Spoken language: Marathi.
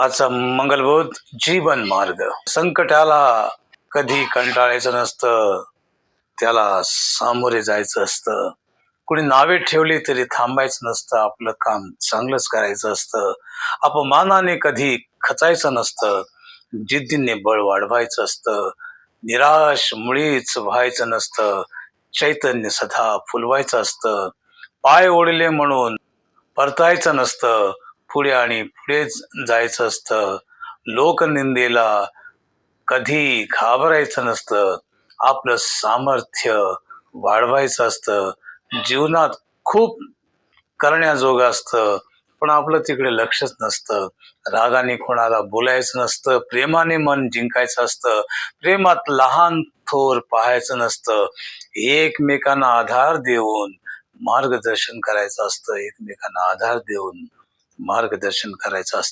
आजचा मंगलबोध जीवन मार्ग. संकटाला कधी कंटाळायचं नसतं, त्याला सामोरे जायचं असतं. कुणी नावे ठेवली तरी थांबायचं नसतं, आपलं काम चांगलंच करायचं असतं. अपमानाने कधी खचायचं नसतं, जिद्दीने बळ वाढवायचं असतं. निराश मुळीच व्हायचं नसतं, चैतन्य सदा फुलवायचं असतं. पाय ओढले म्हणून परतायचं नसतं, पुढे आणि पुढेच जायचं असतं. लोकनिंदेला कधी घाबरायचं नसतं, आपलं सामर्थ्य वाढवायचं असतं. जीवनात खूप करण्याजोगं असतं, पण आपलं तिकडे लक्षच नसतं. रागाने कोणाला बोलायचं नसतं, प्रेमाने मन जिंकायचं असतं. प्रेमात लहान थोर पाहायचं नसतं, एकमेकांना आधार देऊन मार्गदर्शन करायचं असतं. एकमेकांना आधार देऊन मार्गदर्शन करायचं असतं.